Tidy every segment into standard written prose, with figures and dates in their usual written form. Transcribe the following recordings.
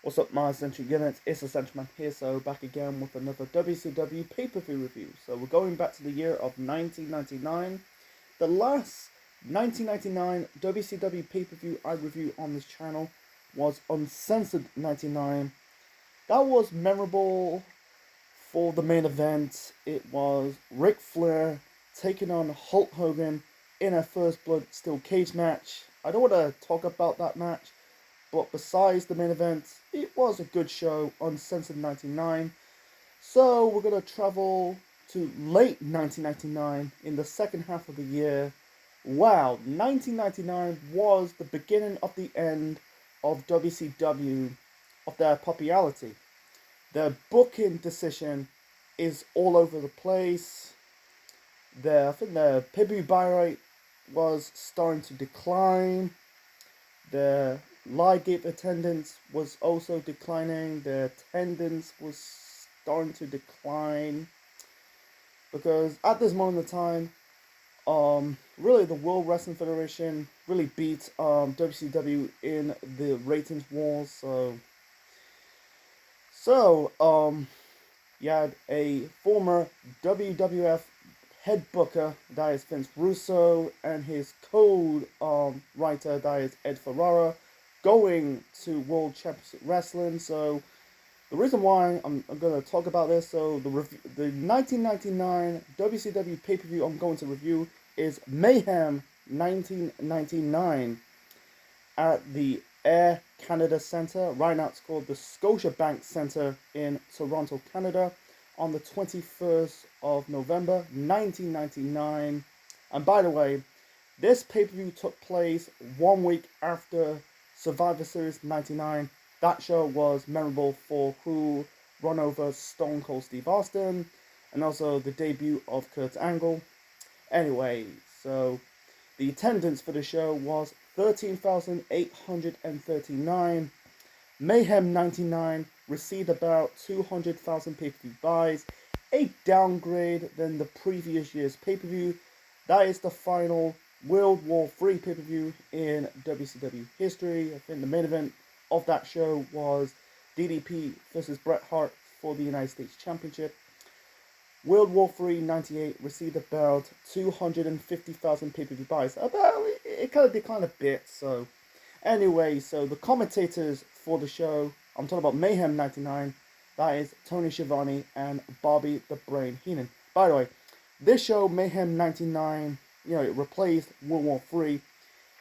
What's up, my Century Units? It's the Central Man here, so back again with another WCW pay-per-view review. So we're going back to the year of 1999. The last 1999 WCW pay-per-view I reviewed on this channel was Uncensored 99. That was memorable for the main event. It was Ric Flair taking on Hulk Hogan in a First Blood Steel Cage match. I don't want to talk about that match, but besides the main event, it was a good show, Uncensored 99. So we're going to travel to late 1999 in the second half of the year. Wow, 1999 was the beginning of the end of WCW, of their popularity. Their booking decision is all over the place. I think their pay-per-view buy rate was starting to decline. Their live gate attendance was also declining. Their attendance was starting to decline because at this moment in time, really the World Wrestling Federation really beat WCW in the ratings wars. You had a former WWF head booker, that is Vince Russo, and his co-writer, that is Ed Ferrara, going to World Championship Wrestling. So the reason why I'm going to talk about this, so the 1999 WCW pay-per-view I'm going to review is Mayhem 1999 at the Air Canada Centre. Right now it's called the Scotiabank Centre in Toronto, Canada, on the 21st of November 1999. And by the way, this pay-per-view took place 1 week after Survivor Series 99. That show was memorable for who run over Stone Cold Steve Austin, and also the debut of Kurt Angle. Anyway, so the attendance for the show was 13,839. Mayhem 99 received about 200,000 pay-per-view buys, a downgrade than the previous year's pay-per-view. That is the final World War III pay-per-view in WCW history. I think the main event of that show was DDP versus Bret Hart for the United States Championship. World War III 98 received about 250,000 pay-per-view buys. It kind of declined a bit, so anyway, so the commentators for the show, I'm talking about Mayhem 99, that is Tony Schiavone and Bobby the Brain Heenan. By the way, this show, Mayhem 99, it replaced World War III.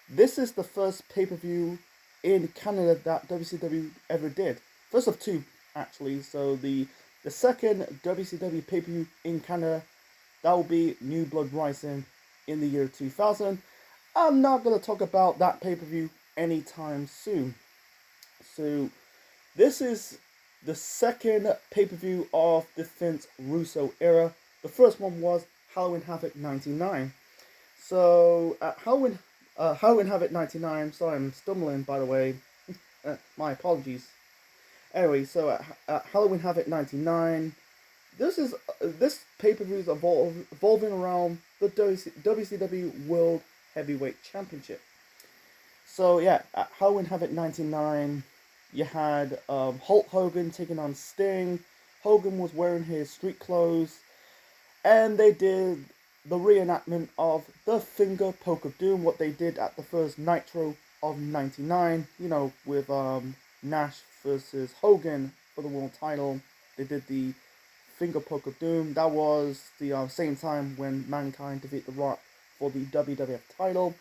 This is the first pay-per-view in Canada that WCW ever did. First of two, actually. So the second WCW pay-per-view in Canada, that will be New Blood Rising in the year 2000. I'm not going to talk about that pay-per-view anytime soon. So this is the second pay-per-view of the Vince Russo era. The first one was Halloween Havoc 99. So at Halloween Havoc 99, sorry I'm stumbling by the way, my apologies. Anyway, so at Halloween Havoc 99, this pay-per-view is evolving around the WCW World Heavyweight Championship. So yeah, at Halloween Havoc 99, you had Hulk Hogan taking on Sting. Hogan was wearing his street clothes, and they did the reenactment of the Finger Poke of Doom, what they did at the first Nitro of 99, with Nash versus Hogan for the world title. They did the Finger Poke of Doom. That was the same time when Mankind defeated The Rock for the WWF title.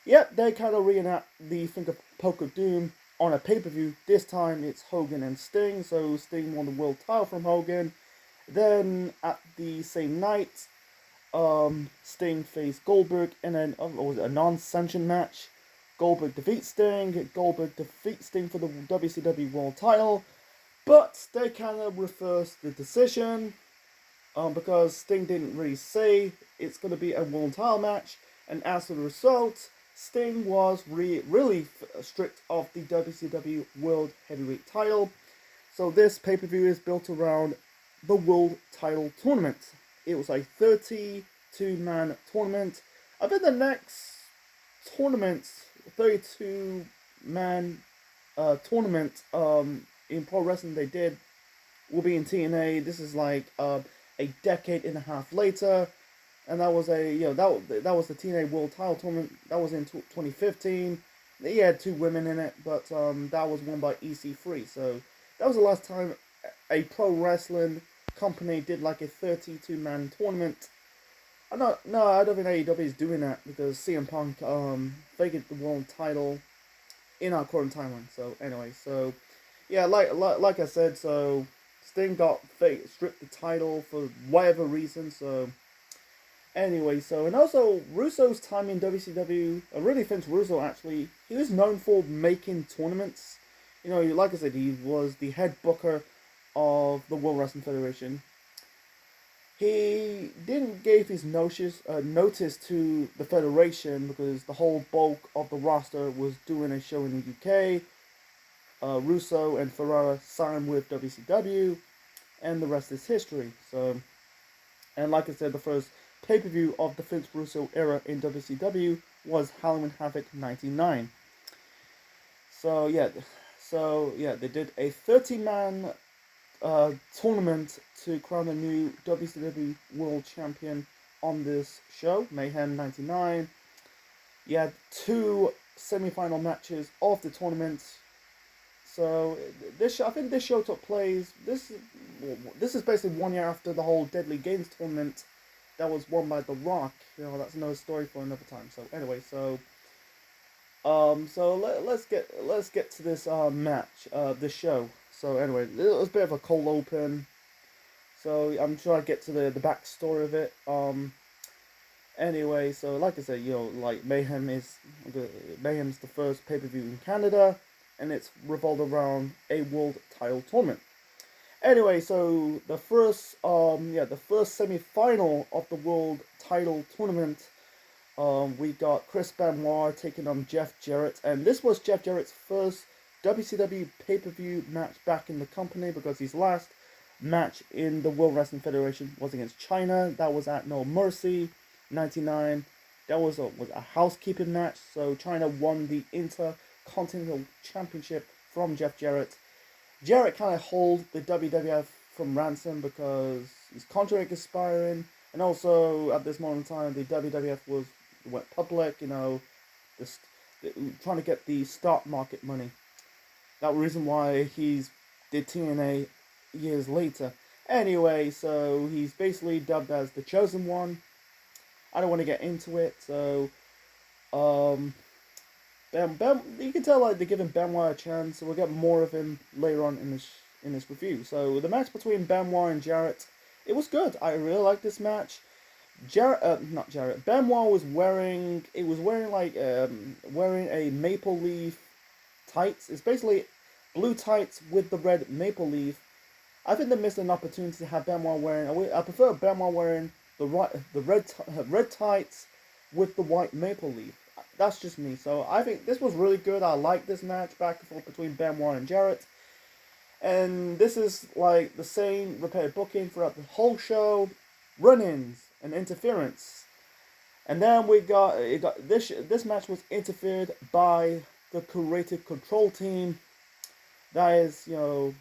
Yep, they kind of reenact the Finger Poke of Doom on a pay-per-view. This time it's Hogan and Sting, so Sting won the world title from Hogan. Then at the same night, Sting faced Goldberg in a non-sanctioned match. Goldberg defeats Sting. Goldberg defeats Sting for the WCW World title, but they kind of reversed the decision because Sting didn't really say it's going to be a world title match, and as a result, Sting was really stripped of the WCW World Heavyweight title. So this pay-per-view is built around the World Title Tournament. It was a 32-man tournament. I think the next tournament, 32-man tournament in pro wrestling they did will be in TNA. This is like a decade and a half later, and that was that was the TNA World Title Tournament. That was in 2015. He had two women in it, but that was won by EC3. So that was the last time a pro wrestling company did like a 32-man tournament. I don't think AEW is doing that because CM Punk vacant the world title in our current timeline. So anyway, so yeah, like I said, so Sting got stripped the title for whatever reason. So anyway, so and also Russo's time in WCW, I really think Russo actually he was known for making tournaments. You know, like I said, he was the head booker of the World Wrestling Federation. He didn't give his notice to the Federation because the whole bulk of the roster was doing a show in the UK. Russo and Ferrara signed with WCW, and the rest is history. So, and like I said, the first pay-per-view of the Vince Russo era in WCW was Halloween Havoc '99. So yeah, they did a 30-man tournament to crown a new WCW World Champion on this show, Mayhem '99. You had two semi-final matches of the tournament. So I think this show took place. This is basically 1 year after the whole Deadly Games tournament that was won by The Rock. You know, that's another story for another time. So anyway, let's get to this match, this show. So anyway, it was a bit of a cold open. So I'm trying to get to the backstory of it. Anyway, so like I said, you know, like Mayhem's the first pay-per-view in Canada, and it's revolved around a world title tournament. Anyway, so the first semi-final of the world title tournament, we got Chris Benoit taking on Jeff Jarrett, and this was Jeff Jarrett's first WCW pay-per-view match back in the company because his last match in the World Wrestling Federation was against China. That was at No Mercy '99. That was a housekeeping match. So China won the Intercontinental Championship from Jeff Jarrett. Jarrett kind of hold the WWF from ransom because his contract expiring, and also at this moment in time the WWF went public. You know, trying to get the stock market money. That reason why he's did TNA years later. Anyway, so he's basically dubbed as the Chosen One. I don't want to get into it. So, you can tell like they're giving Benoit a chance. So we'll get more of him later on in this review. So the match between Benoit and Jarrett, it was good. I really liked this match. Benoit was wearing wearing a maple leaf tights. It's basically blue tights with the red maple leaf. I think they missed an opportunity to have Benoit wearing. I prefer Benoit wearing the red tights with the white maple leaf. That's just me. So I think this was really good. I like this match back and forth between Benoit and Jarrett. And this is like the same repetitive booking throughout the whole show, run-ins and interference. And then this match was interfered by the Creative Control team. That is, you know,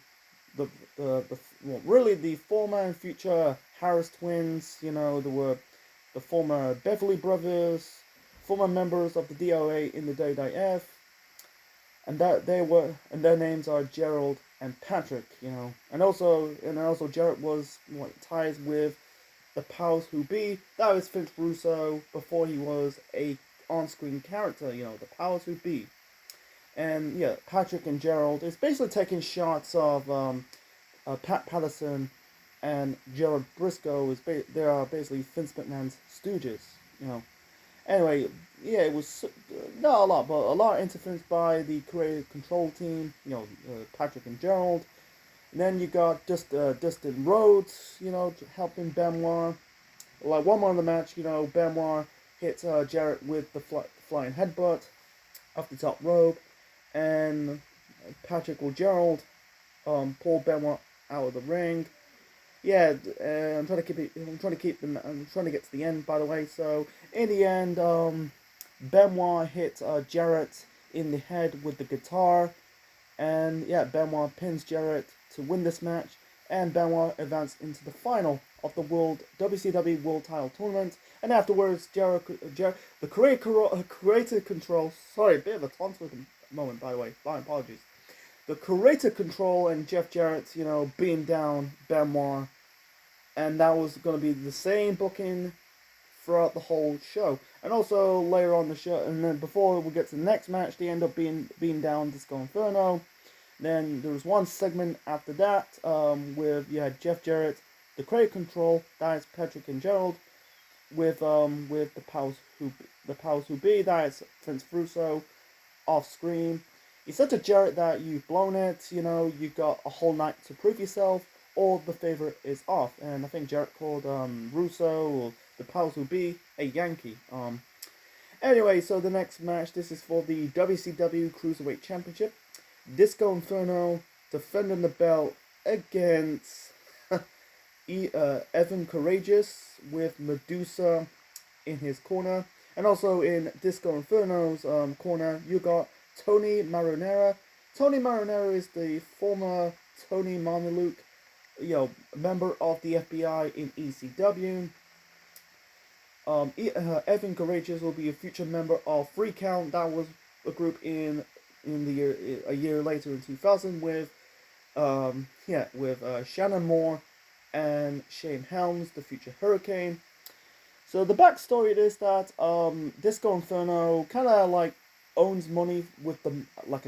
really the former and future Harris twins. You know, there were the former Beverly brothers, former members of the DOA in the WWF, and their names are Gerald and Patrick. You know, and also Jarrett was ties with the Powers Who Be. That was Vince Russo before he was a on-screen character. You know, the Powers Who Be. And yeah, Patrick and Gerald is basically taking shots of Pat Patterson and Gerald Briscoe. They are basically Vince McMahon's stooges, you know. Anyway, yeah, it was not a lot, but a lot of interference by the Creative Control team, you know, Patrick and Gerald. And then you got Dustin Rhodes, you know, helping Benoit. Like one more in the match, you know, Benoit hits Jarrett with the flying headbutt off the top rope. And Patrick or Gerald pull Benoit out of the ring. Yeah, I'm trying to get to the end, by the way. So in the end, Benoit hit Jarrett in the head with the guitar, And yeah, Benoit pins Jarrett to win this match, and Benoit advanced into the final of the WCW World Title Tournament. And afterwards, the Creator Control. Sorry, a bit of a tongue moment, by the way. My apologies. The Creator Control and Jeff Jarrett, being down Benoit, and that was going to be the same booking throughout the whole show. And also later on the show, and then before we get to the next match, they end up being down Disco Inferno. Then there was one segment after that with you had Jeff Jarrett, the Creator Control, that is Patrick and Gerald, with the Powers Who Be, that is Prince Russo, off screen. He said to Jarrett that you've blown it, you got a whole night to prove yourself, or the favorite is off. And I think Jarrett called Russo or the Powers Who Be a Yankee. Anyway, so the next match, this is for the WCW Cruiserweight Championship. Disco Inferno defending the belt against Evan Courageous with Medusa in his corner. And also in Disco Inferno's corner, you got Tony Marinara. Tony Marinara is the former Tony Mameluke, member of the FBI in ECW. Evan Courageous will be a future member of Free Count. That was a group in a year later in 2000 with Shannon Moore and Shane Helms, the future Hurricane. So the backstory is that Disco Inferno kind of like owns money with a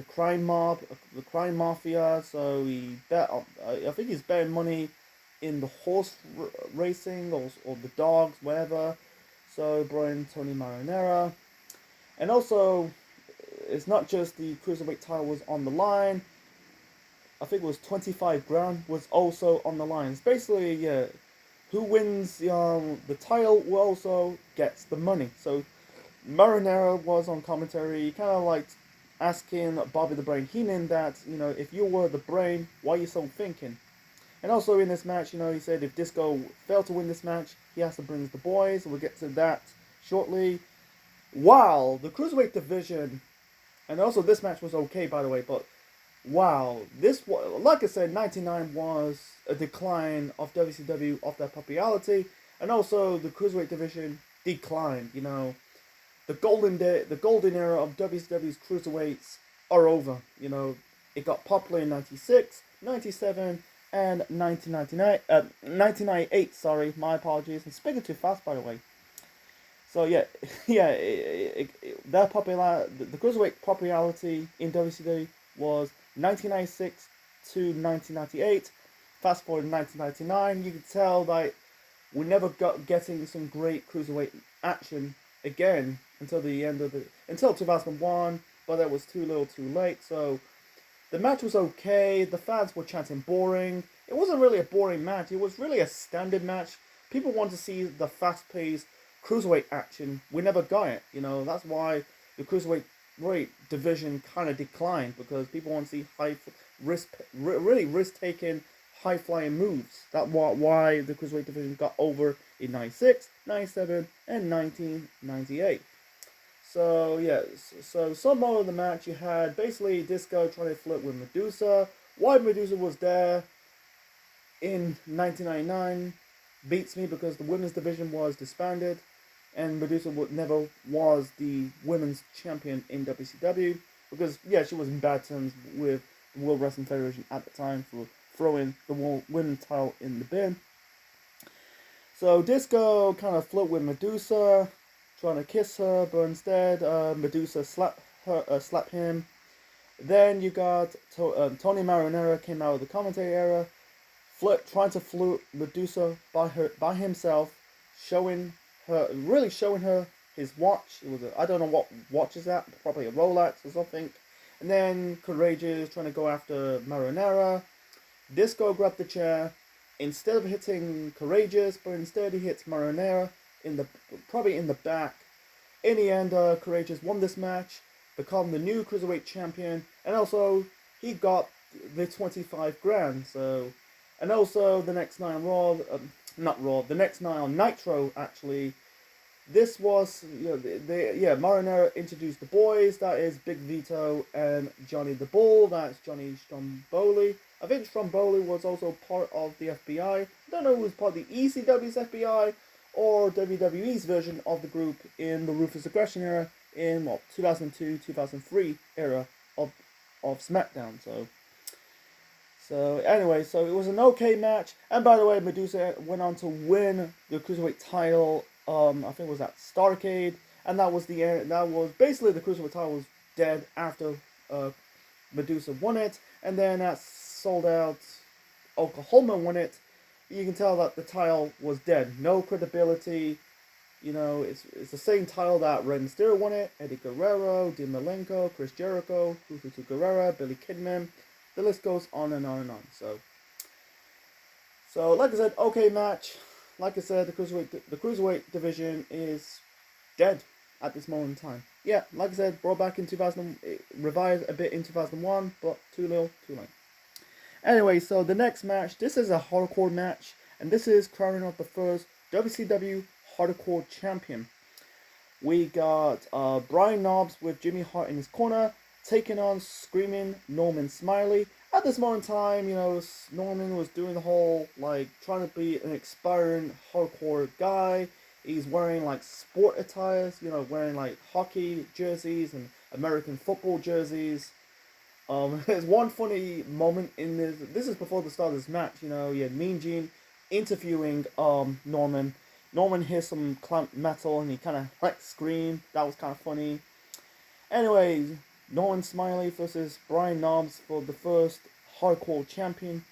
crime mob, the crime mafia. So he bet I think he's betting money in the horse racing or the dogs, whatever. So brought in Tony Marinara, and also it's not just the Cruiserweight title was on the line. I think it was 25 grand was also on the line. It's basically, who wins the title who also gets the money. So Marinara was on commentary, kind of like asking Bobby the Brain Heenan that, if you were the brain, why are you so thinking? And also in this match, he said if Disco failed to win this match, he has to bring the boys. We'll get to that shortly. Wow, the Cruiserweight division, and also this match was okay, by the way, but wow, like I said, 99 was a decline of WCW, of their popularity, and also the Cruiserweight division declined, The golden era of WCW's Cruiserweights are over, It got popular in 96, 97, and 1998, sorry, my apologies, I'm speaking too fast, by the way. So the Cruiserweight popularity in WCW was 1996 to 1998. Fast forward to 1999, you could tell that we never got getting some great Cruiserweight action again until 2001, but that was too little too late. So the match was okay, the fans were chanting boring. It wasn't really a boring match, it was really a standard match. People want to see the fast-paced Cruiserweight action. We never got it, that's why the Cruiserweight division kind of declined, because people want to see risk-taking, high-flying moves. That's why the Cruiserweight division got over in 96, 97, and 1998. So so some more of the match, you had basically Disco trying to flirt with Medusa. Why Medusa was there in 1999 beats me, because the women's division was disbanded, and Medusa never was the women's champion in WCW, because she was in bad terms with the World Wrestling Federation at the time for throwing the women's title in the bin. So Disco kind of flirted with Medusa, trying to kiss her, but instead Medusa slapped him. Then you got Tony Marinara came out of the commentary era, trying to flirt Medusa by himself, showing her his watch. It was I don't know what watch is that, probably a Rolex or something. And then Courageous trying to go after Marinara. Disco grabbed the chair instead of hitting Courageous, but instead he hits Marinara probably in the back. In the end, Courageous won this match, become the new Cruiserweight champion, and also he got the 25 grand. So, and also the next night on Raw, the next night on Nitro, actually, this was, Marinero introduced the boys. That is Big Vito and Johnny the Bull. That's Johnny Stromboli. I think Stromboli was also part of the FBI. I don't know who was part of the ECW's FBI or WWE's version of the group in the Ruthless Aggression era in 2002, 2003 era of SmackDown. So anyway, so it was an okay match. And by the way, Medusa went on to win the Cruiserweight title. I think it was at Starrcade, and that was basically the Cruiserweight title was dead after Medusa won it, and then at Sold Out, Oklahoma won it. You can tell that the title was dead, no credibility. You know, it's the same title that Rey Mysterio won it, Eddie Guerrero, Dean Malenko, Chris Jericho, Hugo Guerrero, Billy Kidman. The list goes on and on and on. So like I said, okay match. Like I said, the cruiserweight division is dead at this moment in time. Yeah, like I said, brought back in 2000, revived a bit in 2001, but too little, too late. Anyway, so the next match, this is a hardcore match, and this is crowning out the first WCW Hardcore Champion. We got Brian Knobbs with Jimmy Hart in his corner, taking on Screaming Norman Smiley. At this moment in time, you know, Norman was doing the whole, like, trying to be an aspiring hardcore guy. He's wearing, like, sport attires, you know, wearing, like, hockey jerseys and American football jerseys. There's one funny moment in this. This is before the start of this match, you know. You had Mean Gene interviewing Norman. Norman hears some clamp metal and he kind of, like, screamed. That was kind of funny. Anyway, Norman Smiley versus Brian Knobbs for the first Hardcore Champion.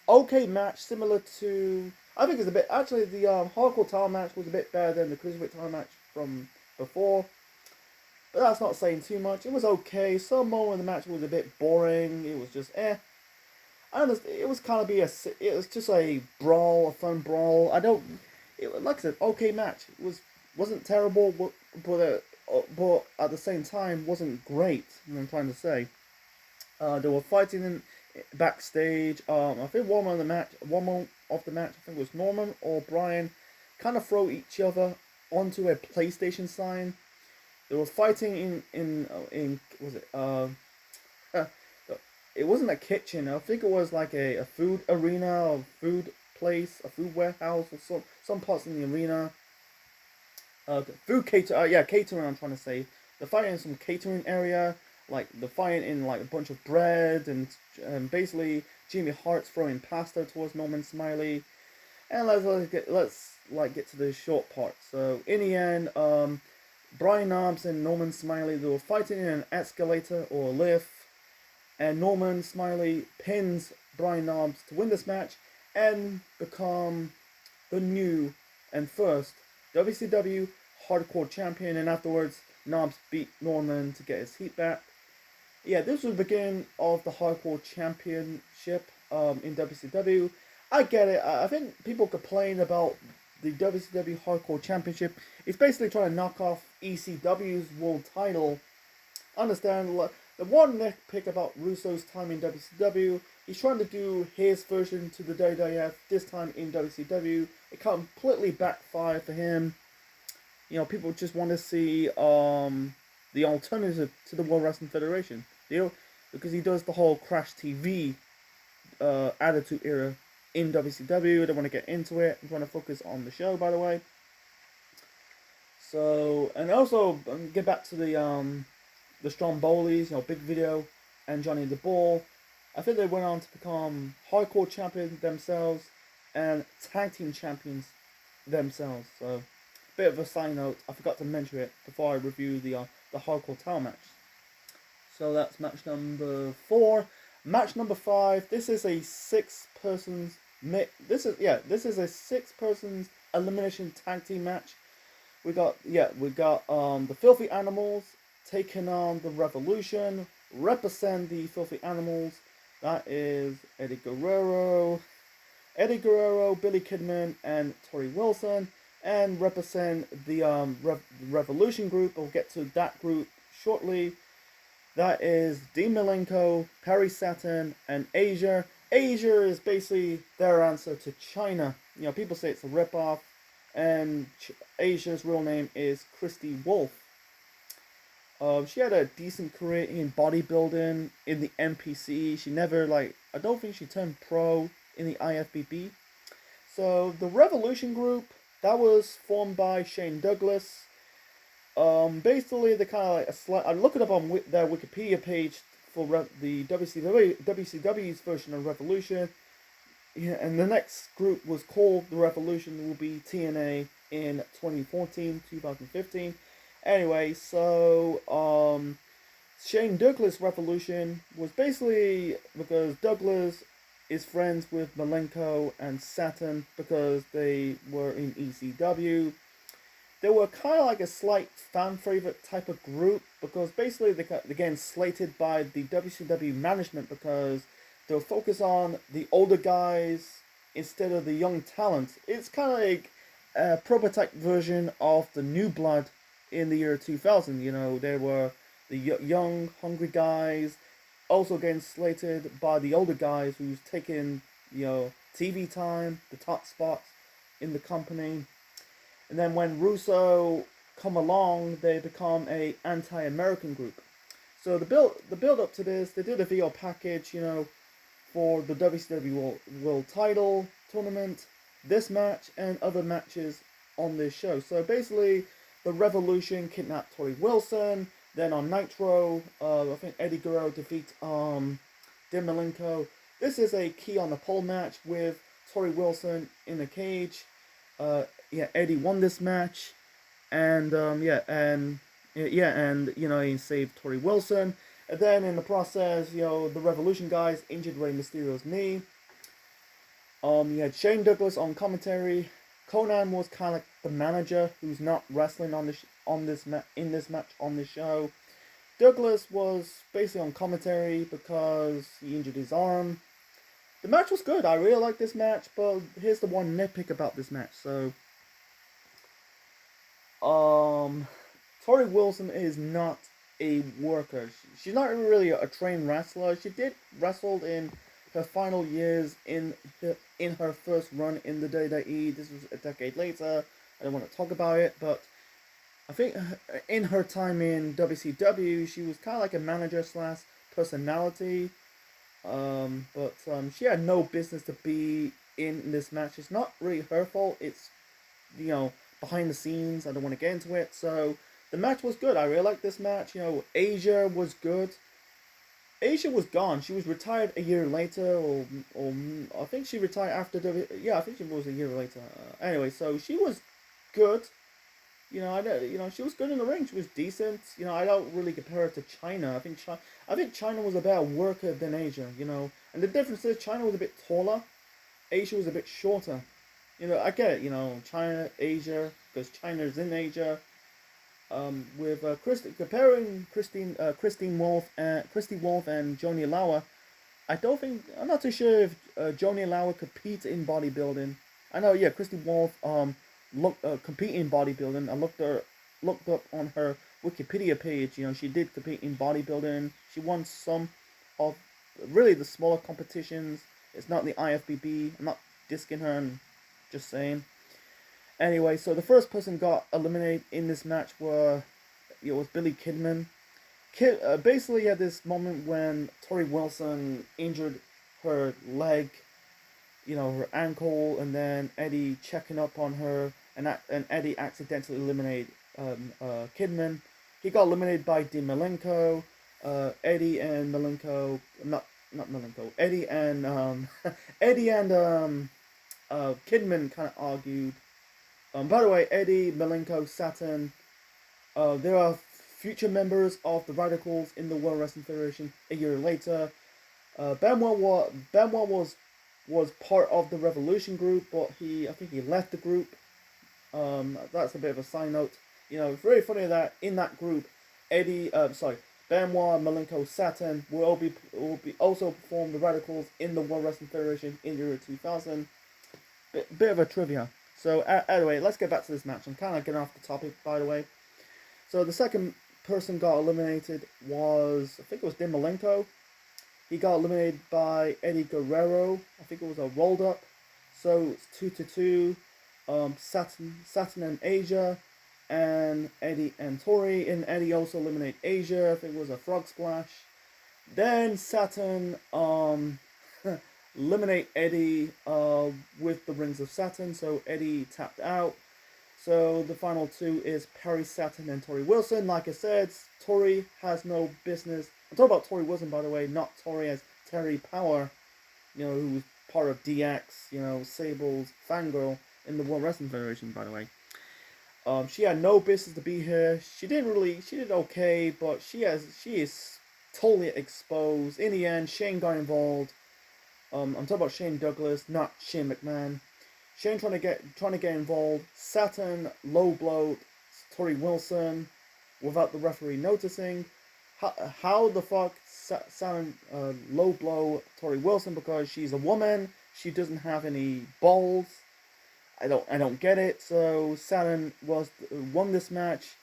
Okay match, similar to... I think it's a bit... Actually, the Hardcore title match was a bit better than the Cruiserweight title match from before. But that's not saying too much. It was okay. Some moment in the match was a bit boring. It was just, I understand. It was kind of it was just a brawl, a fun brawl. Like I said, okay match. It wasn't terrible, but at the same time wasn't great. I'm trying to say. They were fighting backstage. I think one of the match, I think it was Norman or Brian, kind of throw each other onto a PlayStation sign. They were fighting in was it it wasn't a kitchen. I think it was like a food arena or food place, a food warehouse or some parts in the arena. Catering. I'm trying to say they're fighting in some catering area. Like they're fighting in like a bunch of bread and basically Jimmy Hart's throwing pasta towards Norman Smiley. And let's get to the short part. So in the end, Brian Knobbs and Norman Smiley, they were fighting in an escalator or a lift, and Norman Smiley pins Brian Knobbs to win this match and become the new and first WCW Hardcore Champion. And afterwards, Knobbs beat Norman to get his heat back. Yeah, this was the beginning of the Hardcore Championship in WCW. I get it. I think people complain about the WCW Hardcore Championship. It's basically trying to knock off ECW's world title. Understand, the one nitpick about Russo's time in WCW, he's trying to do his version to the WWF, this time in WCW. It completely backfired for him. You know, people just want to see the alternative to the World Wrestling Federation. You know, because he does the whole Crash TV Attitude Era in WCW. I don't want to get into it. I'm trying to focus on the show, by the way. So, and also get back to the Strombolis, you know, Big Video and Johnny the Bull. I think they went on to become Hardcore Champions themselves and Tag Team Champions themselves. So, bit of a side note. I forgot to mention it before I review the Hardcore title match. So that's match number 4. Match number 5. This is a 6-person. This is a 6-person elimination tag team match. We got the Filthy Animals taking on the Revolution. Represent the Filthy Animals. That is Eddie Guerrero, Billy Kidman, and Tori Wilson. And represent the Revolution group. We'll get to that group shortly. That is Dean Malenko, Perry Saturn, and Asia. Asia is basically their answer to China. You know, people say it's a ripoff. and Asia's real name is Christy Wolf. She had a decent career in bodybuilding in the NPC. She never I don't think she turned pro in the IFBB. So the Revolution group that was formed by Shane Douglas. Basically, they kind of I looked it up on their Wikipedia page for the WCW's version of Revolution. Yeah, and the next group was called the Revolution. Will be TNA in 2014, 2015. Anyway, so Shane Douglas Revolution was basically because Douglas is friends with Malenko and Saturn because they were in ECW. They were kind of like a slight fan favorite type of group because basically they got again slated by the WCW management because they'll focus on the older guys instead of the young talent. It's kind of like a prototype version of the New Blood in the year 2000. You know, they were the young, hungry guys, also getting slated by the older guys who's taking, TV time, the top spots in the company. And then when Russo come along, they become a anti-American group. So the build up to this, they did a video package, for the WCW World Title tournament, this match, and other matches on this show. So basically, the Revolution kidnapped Tori Wilson. Then on Nitro, I think Eddie Guerrero defeats Dean Malenko. This is a key on the pole match with Tori Wilson in the cage. Eddie won this match, and he saved Tori Wilson. And then in the process, the Revolution guys injured Rey Mysterio's knee. You had Shane Douglas on commentary. Conan was kind of like the manager who's not wrestling in this match on the show. Douglas was basically on commentary because he injured his arm. The match was good. I really like this match, but here's the one nitpick about this match. So, Tori Wilson is not a worker. She's not really a trained wrestler. She did wrestle in her final years in her first run in the WWE. This was a decade later. I don't want to talk about it, but I think in her time in WCW, she was kind of like a manager slash personality. But she had no business to be in this match. It's not really her fault. It's, behind the scenes. I don't want to get into it. So the match was good. I really liked this match. Asia was good. Asia was gone. She was retired a year later, or I think she retired after I think she was a year later. Anyway, so she was good. She was good in the ring. She was decent. I don't really compare her to China. I think China was a better worker than Asia. And the difference is China was a bit taller. Asia was a bit shorter. I get it. China, Asia, because China's in Asia. With comparing Christy Wolf and Johnny Lauer, I'm not too sure if Johnny Lauer competes in bodybuilding. I know, Christy Wolf compete in bodybuilding. I looked up on her Wikipedia page. She did compete in bodybuilding. She won some of really the smaller competitions. It's not the IFBB. I'm not disking her. I'm just saying. Anyway, so the first person got eliminated in this match was Billy Kidman. Basically had this moment when Tori Wilson injured her leg, her ankle, and then Eddie checking up on her, and Eddie accidentally eliminated Kidman. He got eliminated by Dean Malenko. Eddie and Malenko, not Malenko. Eddie and Kidman kind of argued. By the way, Eddie, Malenko, Saturn, there are future members of the Radicals in the World Wrestling Federation a year later. Benoit was part of the Revolution group, but I think he left the group. That's a bit of a side note. It's very funny that in that group, Benoit, Malenko, Saturn will be also perform the Radicals in the World Wrestling Federation in the year 2000. Bit of a trivia. So, anyway, let's get back to this match. I'm kind of getting off the topic, by the way. So, the second person got eliminated was, I think it was Dean Malenko. He got eliminated by Eddie Guerrero. I think it was a rolled up. So, it's 2-2. Saturn and Asia, and Eddie and Tori. And Eddie also eliminated Asia. I think it was a frog splash. Then Saturn eliminate Eddie with the Rings of Saturn, so Eddie tapped out. So the final two is Perry Saturn and Tori Wilson. Like I said, Tori has no business. I'm talking about Tori Wilson, by the way, not Tori as Terry Power, who was part of DX, Sable's fangirl in the World Wrestling Federation, by the way. She had no business to be here. She did okay, but she is totally exposed. In the end, Shane got involved. I'm talking about Shane Douglas, not Shane McMahon. Shane trying to get involved. Saturn low blow Tori Wilson without the referee noticing. How the fuck Saturn low blow Tori Wilson because she's a woman. She doesn't have any balls. I don't get it. So Saturn won this match,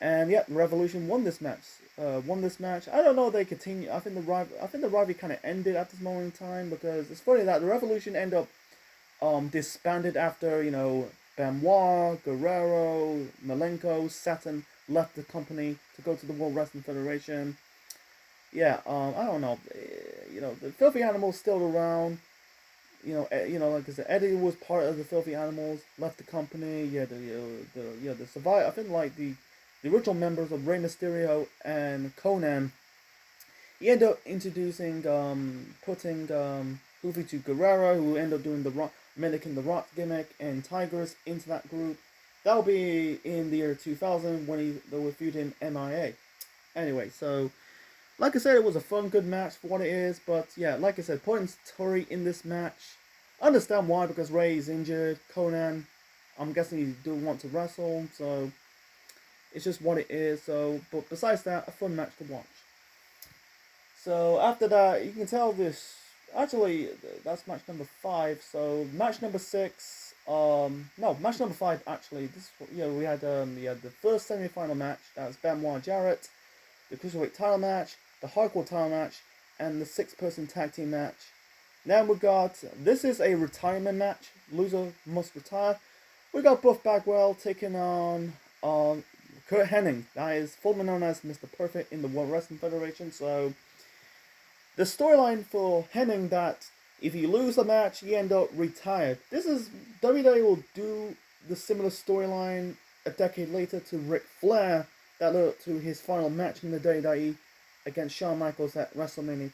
and yeah, Revolution won this match. I don't know if they continue. I think the rivalry kind of ended at this moment in time because it's funny that the Revolution end up disbanded after Benoit, Guerrero, Malenko, Saturn left the company to go to the World Wrestling Federation. Yeah, I don't know. The Filthy Animals still around. Like I said, Eddie was part of the Filthy Animals, left the company. Yeah, the survive. I think like the original members of Rey Mysterio and Conan. He ended up introducing, putting Hoofy to Guerrero, who ended up doing the Rock, mimicking the Rock gimmick, and Tigers into that group. That'll be in the year 2000 when they were feuding MIA. Anyway, so like I said, it was a fun, good match for what it is. But yeah, like I said, putting Tori in this match, I understand why, because Ray is injured. Conan, I'm guessing he do want to wrestle, so it's just what it is. So, but besides that, a fun match to watch. So after that, you can tell this. Actually, that's match number 5. So match number 6. No, match number 5. Actually, we had the first semi-final match. That was Benoit Jarrett, the cruiserweight title match, the hardcore title match, and the 6-person tag team match. Then we got, this is a retirement match. Loser must retire. We got Buff Bagwell taking on Kurt Hennig. That is formerly known as Mr. Perfect in the World Wrestling Federation. So the storyline for Hennig that if he loses a match, he end up retired. This is, WWE will do the similar storyline a decade later to Ric Flair that led to his final match in the WWE against Shawn Michaels at WrestleMania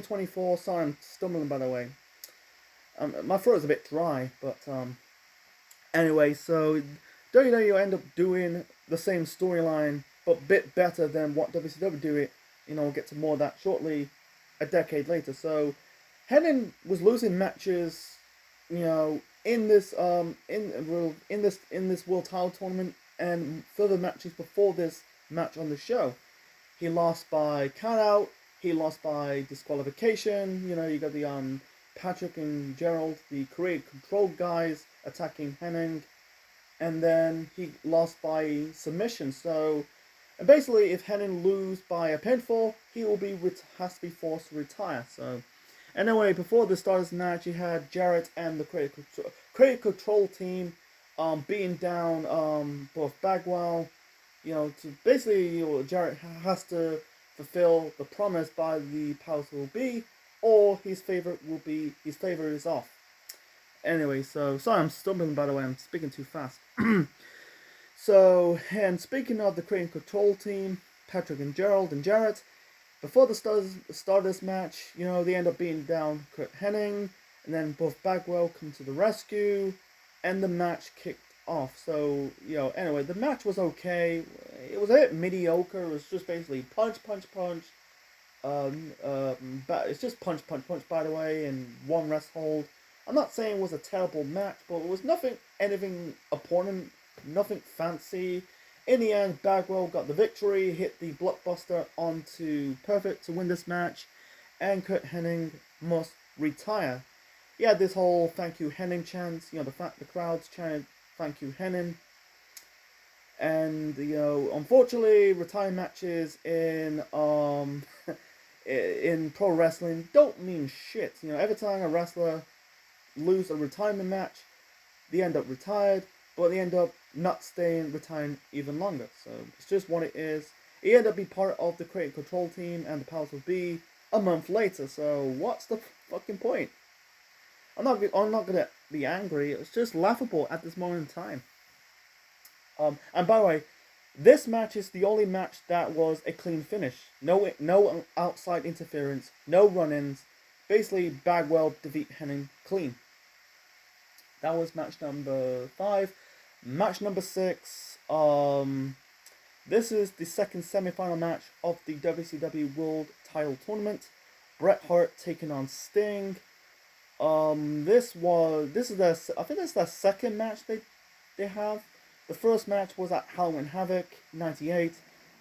24. Sorry, I'm stumbling, by the way. My throat is a bit dry, but anyway, so WWE end up doing the same storyline, but a bit better than what WCW do it. We'll get to more of that shortly, a decade later. So Hennig was losing matches, in this in this world title tournament and further matches before this match on the show. He lost by countout. He lost by disqualification. You got the Patrick and Gerald, the Creative Control guys, attacking Hennig, and then he lost by submission. So, and basically, if Hennig loses by a pinfall, he will has to be forced to retire. So, anyway, before the start of this match, you had Jarrett and the Creative Control team beating down both Bagwell. To basically, Jarrett has to fulfill the promise by the powers will be, or his favor is off. Anyway, so sorry, I'm stumbling, by the way, I'm speaking too fast. So, and speaking of the Creative Control team, Patrick and Gerald and Jarrett, before the start of this match, they end up beating down Kurt Hennig, and then both Bagwell come to the rescue, and the match kicked off. So, anyway, the match was okay. It was a bit mediocre. It was just basically punch. But it's just punch, by the way, and one rest hold. I'm not saying it was a terrible match, but it was anything important, nothing fancy. In the end, Bagwell got the victory, hit the blockbuster onto Perfect to win this match, and Kurt Hennig must retire. He had this whole "Thank you, Hennig" chant. The crowds chanted "Thank you, Hennig." And unfortunately, retirement matches in in pro wrestling don't mean shit. Every time a wrestler lose a retirement match, they end up retired, but they end up not retiring even longer. So it's just what it is. He ended up being part of the Creative Control team and the Powers Will Be a month later. So what's the fucking point? I'm not gonna be angry. It's just laughable at this moment in time. And by the way, this match is the only match that was a clean finish. No outside interference, no run-ins. Basically, Bagwell defeat Hennig clean. That was match number 5. Match number 6. This is the second semi-final match of the WCW World Title Tournament. Bret Hart taking on Sting. I think that's their second match they have. The first match was at Halloween Havoc '98,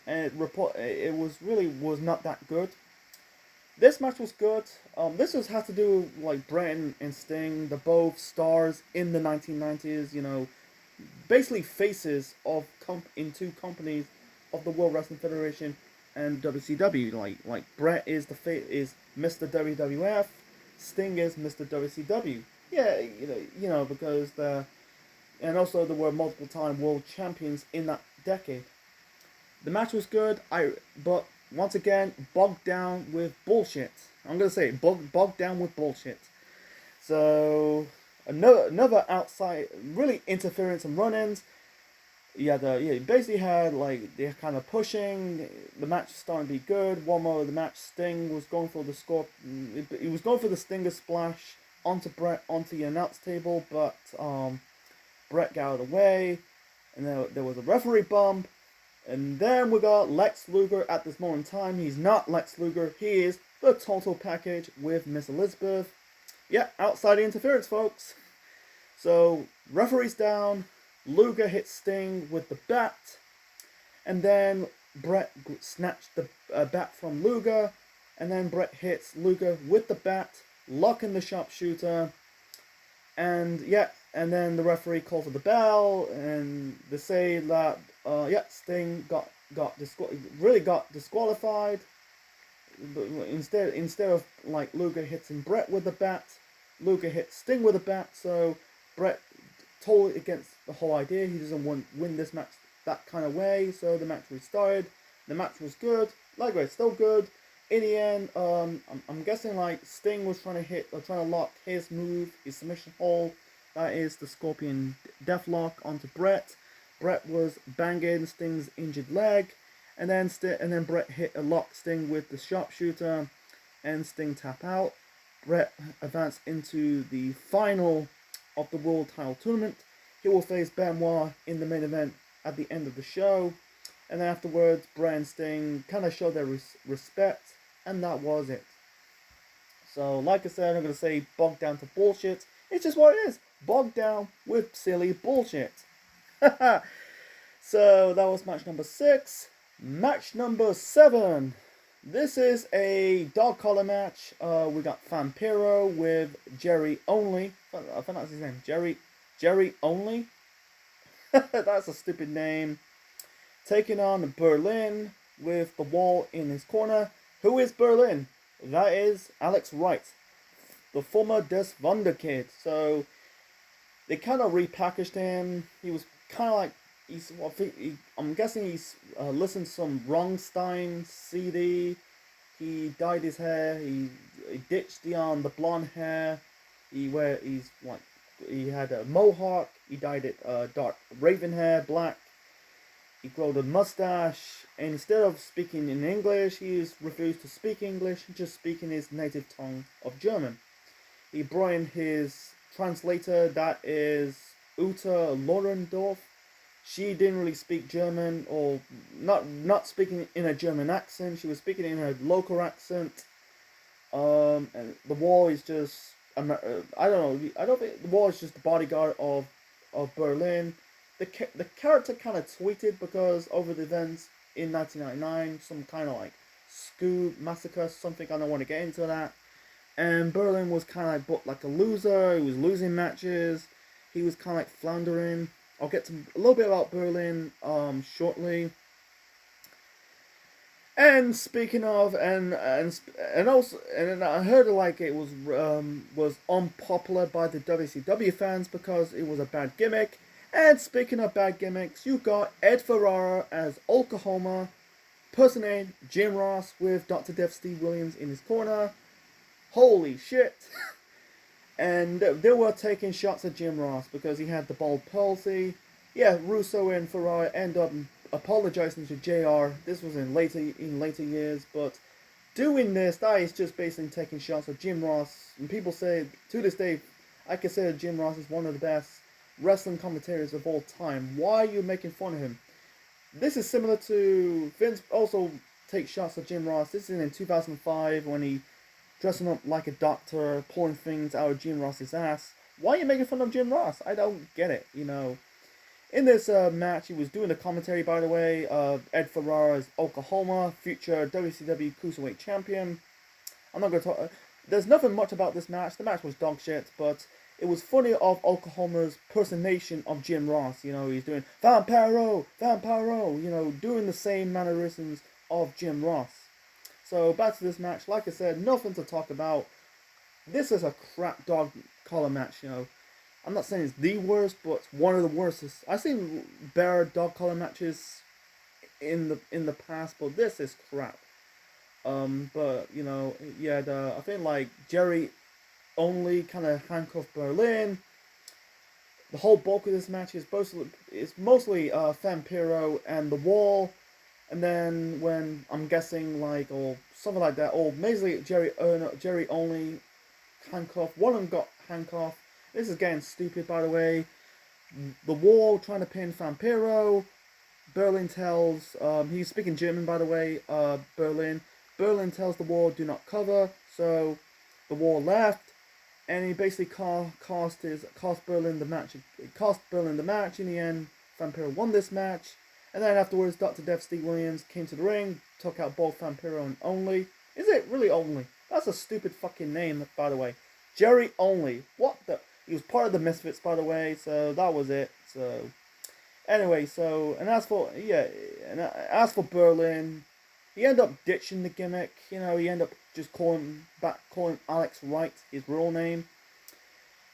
and it was not that good. This match was good. This had to do with, like, Bret and Sting, the both stars in the 1990s. You know, basically faces of in two companies of the World Wrestling Federation and WCW. Like Bret is is Mr. WWF, Sting is Mr. WCW. Yeah, you know because and also there were multiple time world champions in that decade. The match was good. But once again, bogged down with bullshit. I'm gonna say bogged down with bullshit. So another outside really interference and run-ins. Basically had, like, they're kind of pushing. The match was starting to be good. One more of the match, Sting was going for the score. He was going for the Stinger splash onto Bret onto the announce table, but Bret got out of the way, and then there was a referee bump. And then we got Lex Luger at this moment in time. He's not Lex Luger. He is the total package with Miss Elizabeth. Yeah, outside interference, folks. So, referee's down. Luger hits Sting with the bat. And then Bret snatched the bat from Luger. And then Bret hits Luger with the bat, locking the sharpshooter. And and then the referee calls for the bell. And they say that Sting got disqualified. But instead of, like, Luger hitting Bret with the bat, Luger hits Sting with a bat. So Bret totally against the whole idea. He doesn't win this match that kind of way. So the match restarted. The match was good. Like I said, still good. In the end, I'm guessing, like, Sting was trying to lock his move, his submission hold. That is the Scorpion Deathlock onto Bret. Bret was banging Sting's injured leg, and then Bret hit a lock Sting with the sharpshooter, and Sting tap out. Bret advanced into the final of the World Title Tournament. He will face Benoit in the main event at the end of the show, and then afterwards, Bret and Sting kind of showed their respect, and that was it. So, like I said, I'm going to say bogged down to bullshit. It's just what it is. Bogged down with silly bullshit. So that was match number 6. Match number 7. This is a dog collar match. We got Vampiro with Jerry Only. I think that's his name. Jerry Only. That's a stupid name. Taking on Berlin with the Wall in his corner. Who is Berlin? That is Alex Wright, the former Des Wonder Kid. So they kind of repackaged him. He was kind of like, I'm guessing he's listened to some Rammstein CD. He dyed his hair. He ditched the blonde hair. He had a mohawk. He dyed it dark raven hair, black. He growed a mustache. And instead of speaking in English, he's refused to speak English, just speaking his native tongue of German. He brought in his translator, that is Uta Lorendorf. She didn't really speak German, or not speaking in a German accent. She was speaking in her local accent. And the Wall is just, I don't know. I don't think the Wall is just the bodyguard of Berlin. The character kind of tweeted because over the events in 1999, some kind of like Scoob massacre, something. I don't want to get into that. And Berlin was kind of like booked like a loser. He was losing matches. He was kind of like floundering. I'll get to a little bit about Berlin shortly. And speaking of, and also, and I heard like it was unpopular by the WCW fans because it was a bad gimmick. And speaking of bad gimmicks, you got Ed Ferrara as Oklahoma, personating Jim Ross with Dr. Death Steve Williams in his corner. Holy shit! And they were taking shots at Jim Ross because he had the bald palsy. Yeah, Russo and Ferrara end up apologizing to JR. This was in later years, but doing this, that is just basically taking shots at Jim Ross. And people say, to this day, I consider Jim Ross as one of the best wrestling commentators of all time. Why are you making fun of him? This is similar to Vince also takes shots at Jim Ross. This is in 2005 when he dressing up like a doctor, pulling things out of Jim Ross's ass. Why are you making fun of Jim Ross? I don't get it, you know. In this match, he was doing the commentary, by the way, Ed Ferrara's Oklahoma, future WCW Cruiserweight Champion. I'm not going to talk... there's nothing much about this match. The match was dog shit, but it was funny of Oklahoma's personation of Jim Ross. You know, he's doing Vampiro, Vampiro, you know, doing the same mannerisms of Jim Ross. So, back to this match. Like I said, nothing to talk about. This is a crap dog collar match, you know. I'm not saying it's the worst, but one of the worst. I've seen better dog collar matches in the past, but this is crap. But, you know, yeah, I think, like, Jerry only kind of handcuffed Berlin. The whole bulk of this match is mostly Vampiro and the Wall. And then when I'm guessing like or something like that, or basically Jerry only handcuffed. One of them got handcuffed. This is getting stupid, by the way. The Wall trying to pin Vampiro. Berlin tells he's speaking German, by the way. Berlin tells the Wall do not cover. So the Wall left, and he basically cost Berlin the match. It cost Berlin the match. In the end, Vampiro won this match. And then afterwards, Dr. Death Steve Williams came to the ring, took out both Vampiro and Only. Is it really Only? That's a stupid fucking name, by the way. Jerry Only. What the? He was part of the Misfits, by the way, so that was it. So, anyway, and as for Berlin, he ended up ditching the gimmick. You know, he ended up just calling Alex Wright his real name.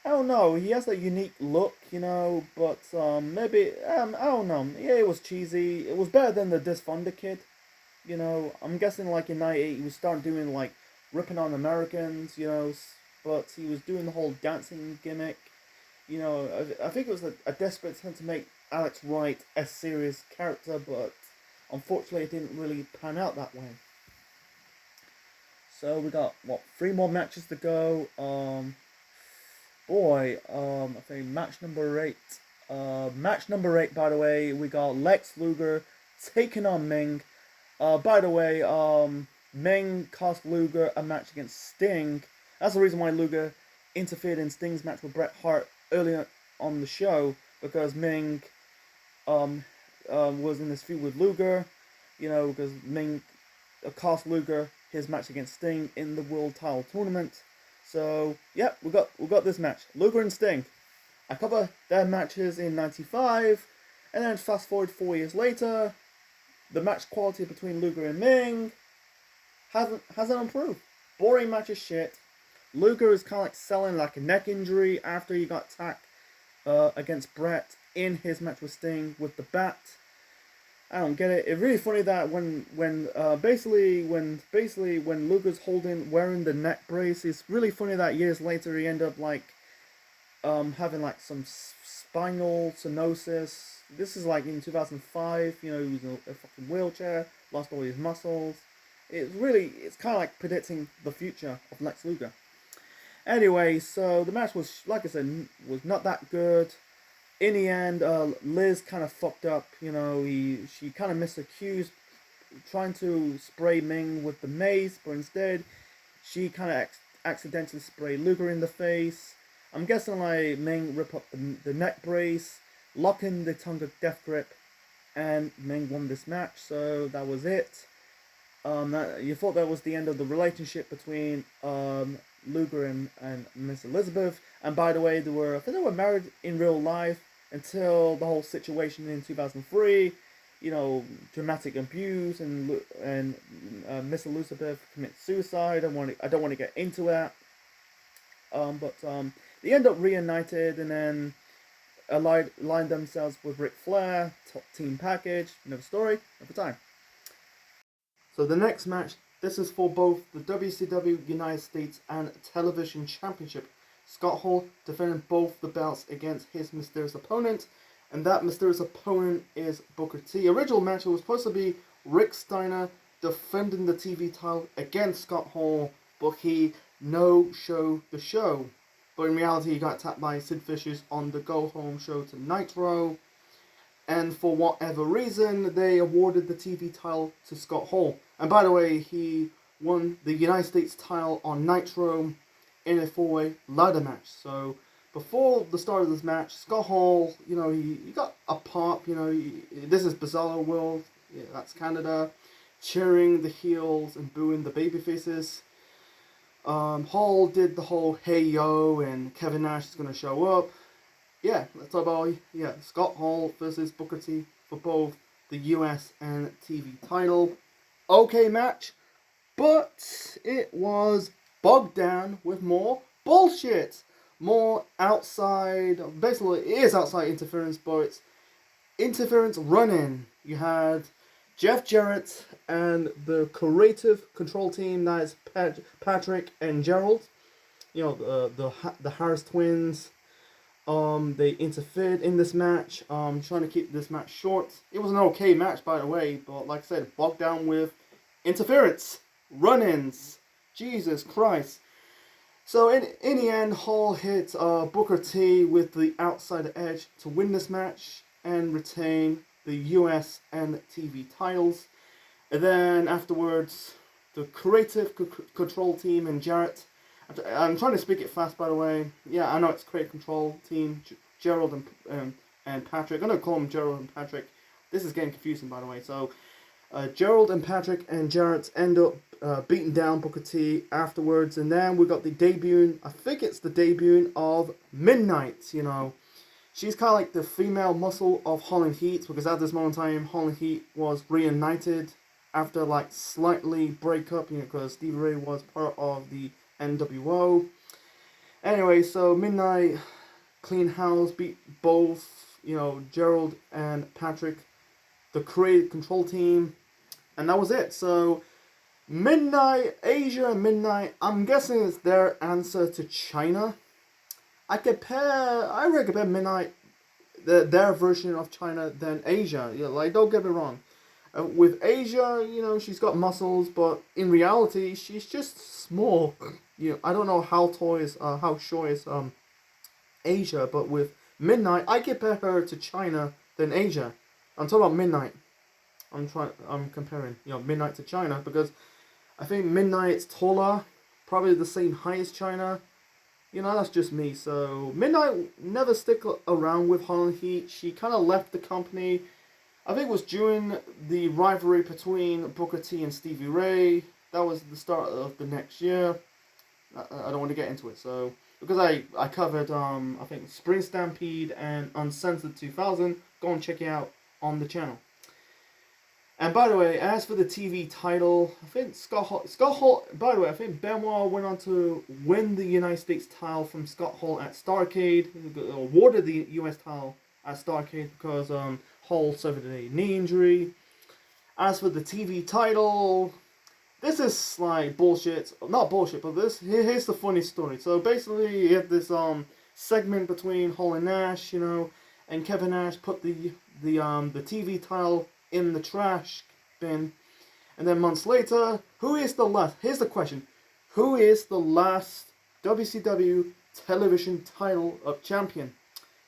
I don't know, he has that unique look, you know, but maybe, I don't know, yeah, it was cheesy. It was better than the Disfunda Kid, you know. I'm guessing like in 98 he was starting doing like ripping on Americans, you know, but he was doing the whole dancing gimmick, you know. I think it was a desperate attempt to make Alex Wright a serious character, but unfortunately it didn't really pan out that way. So we got, 3 more matches to go. I think match number 8. Match number 8, by the way, we got Lex Luger taking on Ming. By the way, Ming cost Luger a match against Sting. That's the reason why Luger interfered in Sting's match with Bret Hart earlier on the show, because Ming was in this feud with Luger, you know, because Ming cost Luger his match against Sting in the World Title Tournament. So, yeah, we got this match. Luger and Sting. I cover their matches in 95, and then fast forward 4 years later, the match quality between Luger and Ming hasn't improved. Boring match as shit. Luger is kind of like selling like a neck injury after he got attacked against Bret in his match with Sting with the bat. I don't get it. It's really funny that when Luger's wearing the neck brace, it's really funny that years later he ended up like having like some spinal stenosis. This is like in 2005. You know, he was in a fucking wheelchair, lost all his muscles. It's kind of like predicting the future of Lex Luger. Anyway, so the match was, like I said, was not that good. In the end, Liz kind of fucked up. You know, she kind of missed her cues, trying to spray Ming with the mace, but instead, she kind of accidentally sprayed Luger in the face. I'm guessing like Ming ripped up the neck brace, locking the tongue of death grip, and Ming won this match. So that was it. You thought that was the end of the relationship between Luger and Miss Elizabeth. And by the way, I think they were married in real life until the whole situation in 2003. dramatic abuse and Miss Elizabeth commits suicide. I don't want to get into that. But they end up reunited and then aligned themselves with Ric Flair, top team package. Another story, another time. So the next match, this is for both the WCW United States and Television Championship. Scott Hall defending both the belts against his mysterious opponent, and that mysterious opponent is Booker T. Original match was supposed to be Rick Steiner defending the TV title against Scott Hall, but he no-showed the show. But in reality, he got attacked by Sid Vicious on the go-home show to Nitro. And for whatever reason, they awarded the TV title to Scott Hall. And by the way, he won the United States title on Nitro in a four-way ladder match. So before the start of this match, Scott Hall, he got a pop. This is Bizarro World. Yeah, that's Canada. Cheering the heels and booing the babyfaces. Hall did the whole "Hey yo" and Kevin Nash is gonna show up. Yeah, let's talk about Scott Hall versus Booker T for both the US and TV title. Okay match, but it was bogged down with more bullshit, more outside. Basically, it is outside interference, but it's interference running. You had Jeff Jarrett and the creative control team, that is Patrick and Gerald. The Harris twins. They interfered in this match, trying to keep this match short. It was an okay match, by the way, but like I said, bogged down with interference, run-ins. Jesus Christ. So in the end, Hall hit Booker T with the outside edge to win this match and retain the US and TV titles. And then afterwards, the creative control team and Jarrett. I'm trying to speak it fast, by the way. Yeah, I know it's creative control team, Gerald and Patrick. I'm going to call them Gerald and Patrick. This is getting confusing, by the way. So, Gerald and Patrick and Jarrett end up beating down Booker T afterwards. And then we got the debut, I think it's the debut of Midnight, She's kind of like the female muscle of Holland Heat, because at this moment in time, Holland Heat was reunited after slightly breakup, because Stevie Ray was part of the NWO. Anyway, so Midnight clean house, beat both, Gerald and Patrick, the creative control team, and that was it. So Midnight, Asia and Midnight, I'm guessing it's their answer to China. I would compare Midnight, their version of China than Asia. Don't get me wrong. With Asia, she's got muscles, but in reality, she's just small. I don't know how short is Asia, but with Midnight, I compare her to China than Asia. I'm talking about Midnight. I'm comparing, Midnight to China, because I think Midnight's taller, probably the same height as China. That's just me. So Midnight never stick around with Holland Heat. She kind of left the company. I think it was during the rivalry between Booker T and Stevie Ray. That was the start of the next year. I don't want to get into it. So because I covered I think Spring Stampede and Uncensored 2000. Go and check it out on the channel. And by the way, as for the TV title, I think Scott Hall, by the way, I think Benoit went on to win the United States title from Scott Hall at Starrcade. He awarded the US title at Starrcade because Hall suffered a knee injury. As for the TV title, this is bullshit. Not bullshit, but here's the funny story. So basically, you have this segment between Hall and Nash, and Kevin Nash put the TV title in the trash bin, and then months later, here's the question, who is the last WCW television title of champion?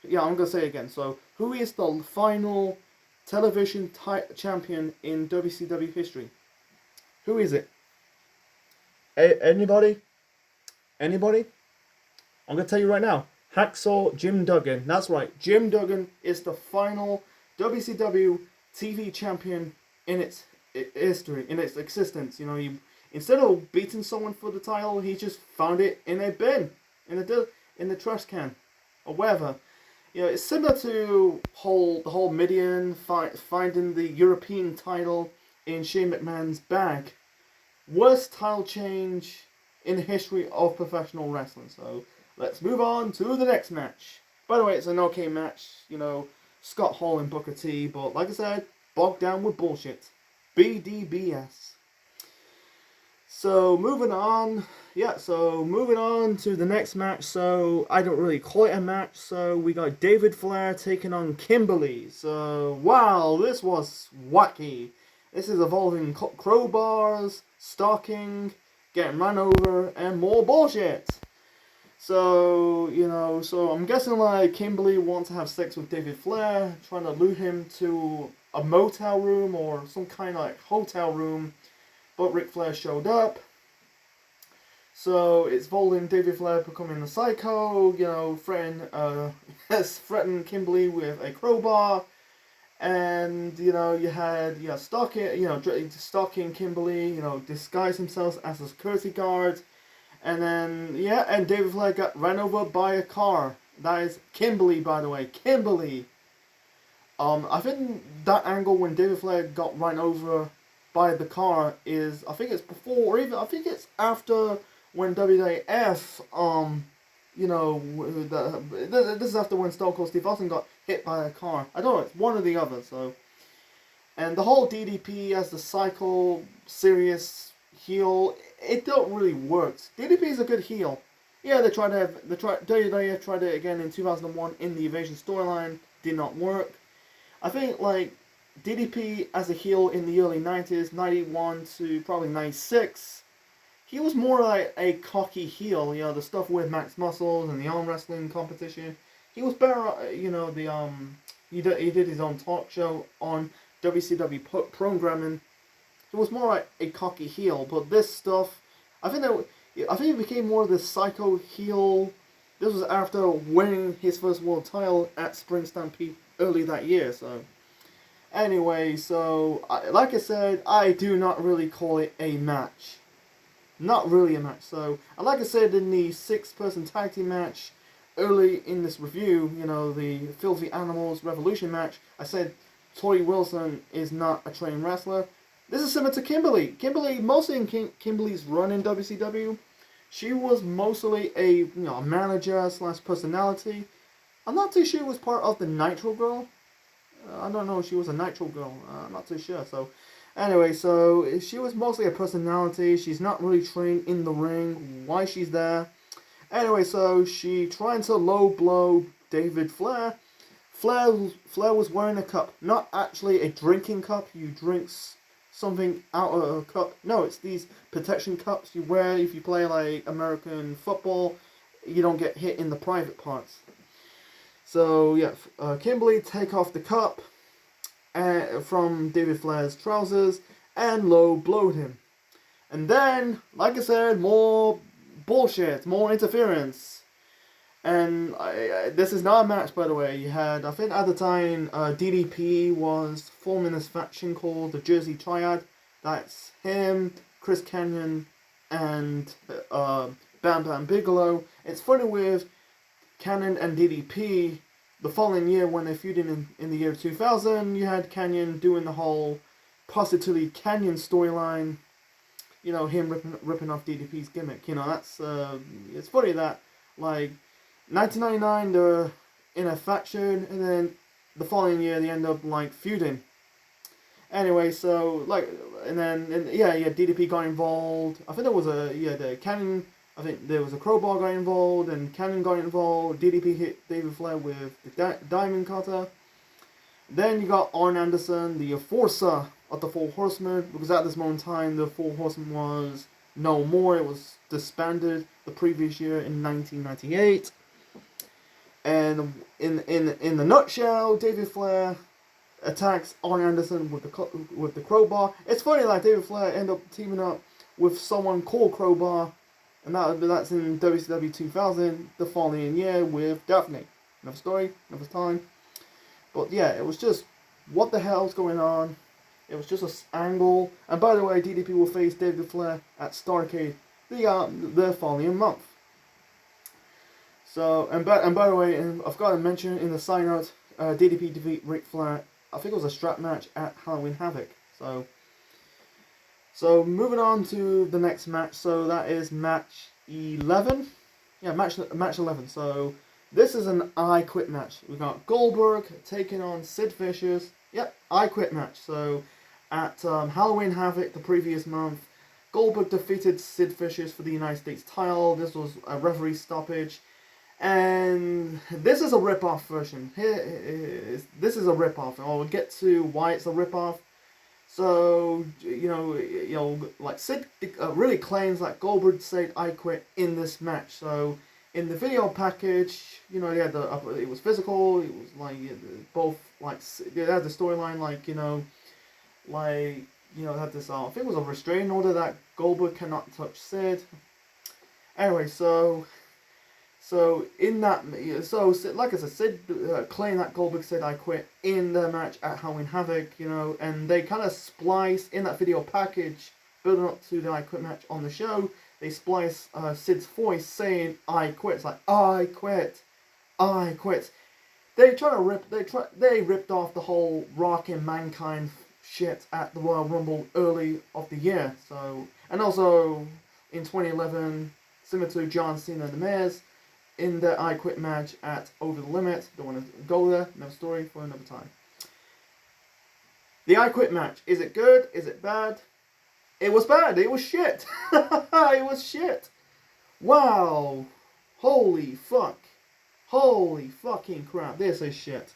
Yeah, I'm gonna say it again. So who is the final television champion in WCW history? Who is it? Anybody? I'm gonna tell you right now. Hacksaw Jim Duggan. That's right. Jim Duggan is the final WCW TV champion in its history, in its existence. Instead of beating someone for the title, he just found it in a bin, in the trash can, or wherever. You know, it's similar to the whole Midian finding the European title in Shane McMahon's bag. Worst title change in the history of professional wrestling. So let's move on to the next match. By the way, it's an okay match. You know, Scott Hall and Booker T. But like I said, bogged down with bullshit. BDBS. So moving on, moving on to the next match. So I don't really call it a match. So we got David Flair taking on Kimberly. So wow, this was wacky. This is involving crowbars, stalking, getting run over, and more bullshit. So, you know, so I'm guessing like Kimberly wants to have sex with David Flair, trying to lure him to a motel room or some kind of like hotel room. But Ric Flair showed up. So it's involving David Flair becoming a psycho, you know, threatening Kimberly with a crowbar. And, you know, you had, stalking Kimberly, you know, disguise himself as a security guard. And then, and David Flair got ran over by a car. That is Kimberly, by the way. Kimberly. I think that angle when David Flair got run over by the car is, I think it's before, or even, I think it's after when WWF, this is after when Stone Cold Steve Austin got hit by a car. I don't know, it's one or the other, so. And the whole DDP as the psycho, serious heel, it don't really work. DDP is a good heel. Yeah, WWF tried it again in 2001 in the Evasion storyline, did not work. I think, like, DDP as a heel in the early 90s, 91 to probably 96, he was more like a cocky heel, you know, the stuff with Max Muscles and the arm wrestling competition. He was better, he did his own talk show on WCW programming. He was more like a cocky heel, but this stuff, I think it became more of the psycho heel. This was after winning his first world title at Spring Stampede early that year, so. Anyway, so, like I said, I do not really call it a match. Not really a match. So, and like I said in the 6-person tag team match early in this review, you know, the Filthy Animals Revolution match, I said Tori Wilson is not a trained wrestler. This is similar to Kimberly. Kimberly, mostly in Kimberly's run in WCW, she was mostly a manager / personality. I'm not too sure she was part of the Nitro Girl. I don't know if she was a Nitro Girl. I'm not too sure. So, anyway, so she was mostly a personality. She's not really trained in the ring. Why she's there? Anyway, so she trying to low blow David Flair. Flair was wearing a cup, not actually a drinking cup. You drink something out of a cup. No, it's these protection cups you wear if you play like American football. You don't get hit in the private parts. So, Kimberly take off the cup from David Flair's trousers and low blowed him. And then, like I said, more bullshit, more interference. And this is not a match, by the way. You had, I think at the time, DDP was forming this faction called the Jersey Triad. That's him, Chris Kanyon, and Bam Bam Bigelow. It's funny with Canyon and DDP, the following year when they feuded in the year 2000, you had Canyon doing the whole positively Canyon storyline, you know, him ripping off DDP's gimmick, you know, that's, it's funny that, like, 1999, they're in a faction, and then the following year they end up, like, feuding. Anyway, so, like, DDP got involved, I think there was the Canyon, I think there was a crowbar got involved, and Canyon got involved. DDP hit David Flair with the Diamond Cutter. Then you got Arn Anderson, the enforcer of the Four Horsemen, because at this moment in time, the Four Horsemen was no more. It was disbanded the previous year in 1998. And in the nutshell, David Flair attacks Arn Anderson with the crowbar. It's funny, like David Flair ended up teaming up with someone called Crowbar. And that's in WCW 2000, the following year with Daphne. Another story, another time. But yeah, it was just, what the hell's going on? It was just an angle. And by the way, DDP will face David Flair at Starrcade the following month. So, and by the way, I've got to mention in the sign out, DDP defeat Ric Flair. I think it was a strap match at Halloween Havoc. So moving on to the next match. So that is match 11. Yeah, match 11. So this is an I Quit match. We got Goldberg taking on Sid Vicious. Yep, I Quit match. So at Halloween Havoc the previous month, Goldberg defeated Sid Vicious for the United States title. This was a referee stoppage. And this is a rip-off version. This is a rip-off. I'll get to why it's a rip-off. So, you know, like Sid really claims that Goldberg said "I quit" in this match. So, in the video package, you know, they had it was physical. It was like both like they had the storyline they had this. I think it was a restraining order that Goldberg cannot touch Sid. Anyway, so in that, like I said, Sid claimed that Goldberg said "I quit" in the match at Halloween Havoc, you know, and they kind of splice in that video package, building up to the "I quit" match on the show. They splice Sid's voice saying "I quit." It's like "I quit, I quit." They ripped off the whole Rock and Mankind shit at the Royal Rumble early of the year. So, and also in 2011, similar to John Cena and The Miz, in the I Quit match at Over the Limit. Don't want to go there. Another story for another time. The I Quit match. Is it good? Is it bad? It was bad. It was shit. It was shit. Wow. Holy fuck. Holy fucking crap. This is shit.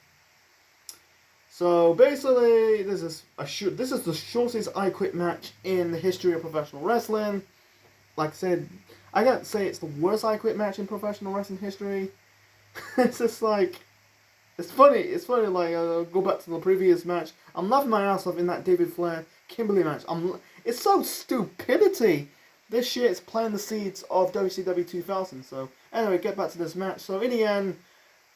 So basically, this is the shortest I Quit match in the history of professional wrestling. Like I said, I can't say it's the worst I Quit match in professional wrestling history. It's just like, it's funny, like, go back to the previous match. I'm laughing my ass off in that David Flair Kimberly match. It's so stupidity. This shit is planting the seeds of WCW 2000. So, anyway, get back to this match. So, in the end,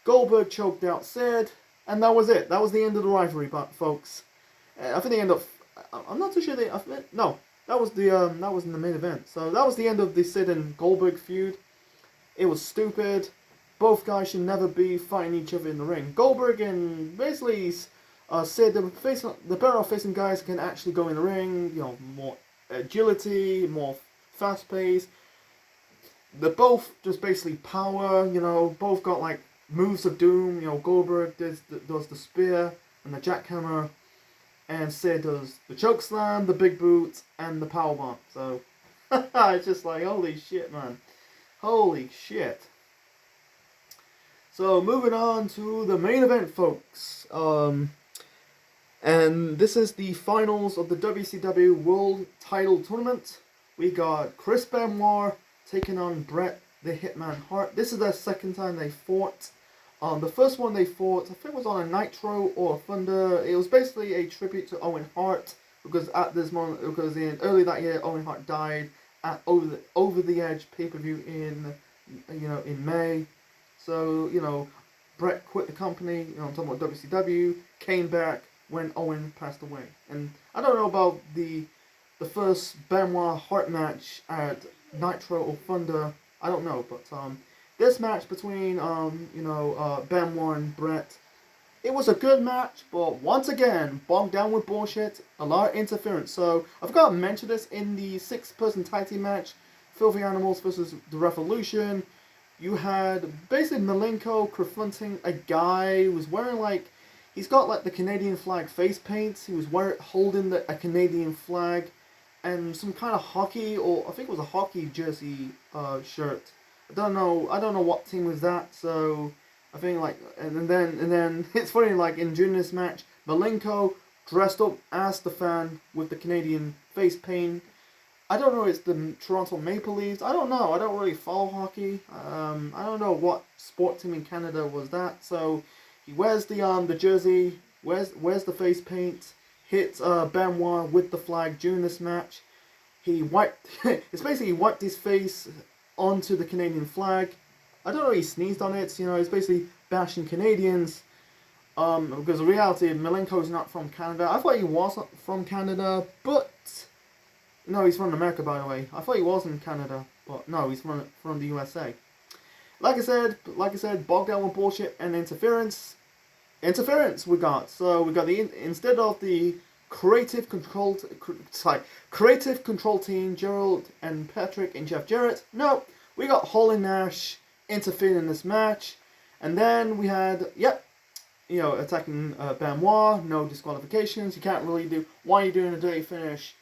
Goldberg choked out Sid, and that was it. That was the end of the rivalry, folks. I think they end up, I'm not too sure no. That was in the main event. So that was the end of the Sid and Goldberg feud. It was stupid. Both guys should never be fighting each other in the ring. Goldberg and basically Sid, the better off facing guys can actually go in the ring. You know, more agility, more fast pace. They're both just basically power. You know, both got like moves of doom. You know, Goldberg does the spear and the jackhammer. And Sid does the choke slam, the big boot, and the powerbomb. So, it's just like, holy shit, man. Holy shit. So, moving on to the main event, folks. And this is the finals of the WCW World Title Tournament. We got Chris Benoit taking on Bret the Hitman Hart. This is their second time they fought. The first one they fought, I think it was on a Nitro or a Thunder. It was basically a tribute to Owen Hart, because at this moment, because early that year, Owen Hart died at Over the Edge pay-per-view in May. So, you know, Bret quit the company. You know, I'm talking about WCW. Came back when Owen passed away. And I don't know about the first Benoit Hart match at Nitro or Thunder. I don't know, but this match between, Benoit and Bret, it was a good match, but once again, bogged down with bullshit, a lot of interference. So, I've got to mention this in the 6-person tag team match, Filthy Animals versus The Revolution. You had basically Malenko confronting a guy who was wearing he's got the Canadian flag face paint. He was holding a Canadian flag and some kind of hockey, or I think it was a hockey jersey shirt. I don't know what team was that, so I think and then it's funny, during this match, Malenko dressed up as the fan with the Canadian face paint. I don't know, it's the Toronto Maple Leafs. I don't know, I don't really follow hockey. I don't know what sport team in Canada was that. So he wears the jersey, wears the face paint, hits Benoit with the flag during this match. He wiped his face onto the Canadian flag. I don't know, he sneezed on it, he's basically bashing Canadians. Because in reality, Malenko is not from Canada. I thought he was from Canada, but no, he's from America, by the way. I thought he was in Canada, but no, he's from the USA. like I said, bogged down with bullshit and interference we got. So we got instead of the creative control team, Gerald and Patrick and Jeff Jarrett. No, we got Hall and Nash interfering in this match, and then we had attacking Benoit, no disqualifications. You can't really do why are you doing a dirty finish,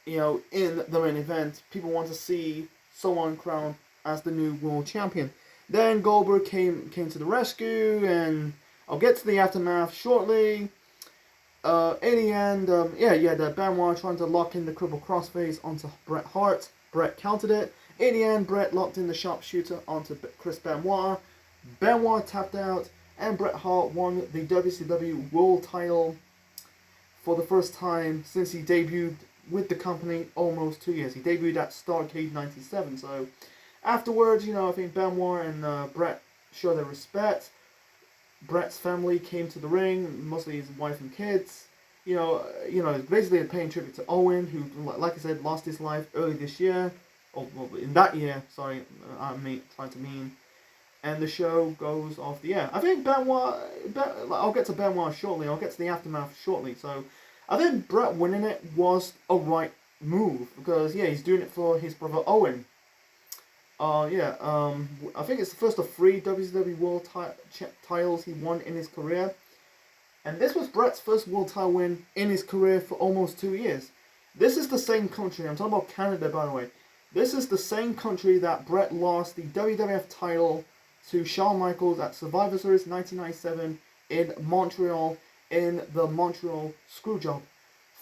in the main event. People want to see someone crowned as the new world champion. Then Goldberg came to the rescue, and I'll get to the aftermath shortly. In the end, Benoit trying to lock in the cripple crossface onto Bret Hart. Bret countered it. In the end, Bret locked in the sharpshooter onto Chris Benoit. Benoit tapped out, and Bret Hart won the WCW World Title for the first time since he debuted with the company almost 2 years. He debuted at Starrcade '97. So afterwards, I think Benoit and Bret show their respect. Bret's family came to the ring, mostly his wife and kids. Basically paying tribute to Owen, who, like I said, lost his life early this year. In that year, sorry, trying to mean. And the show goes off the air. I think I'll get to Benoit shortly. I'll get to the aftermath shortly. So I think Bret winning it was a right move because he's doing it for his brother Owen. I think it's the first of 3 WCW World titles he won in his career. And this was Bret's first World title win in his career for almost 2 years. This is the same country, I'm talking about Canada by the way. This is the same country that Bret lost the WWF title to Shawn Michaels at Survivor Series 1997 in Montreal in the Montreal Screwjob.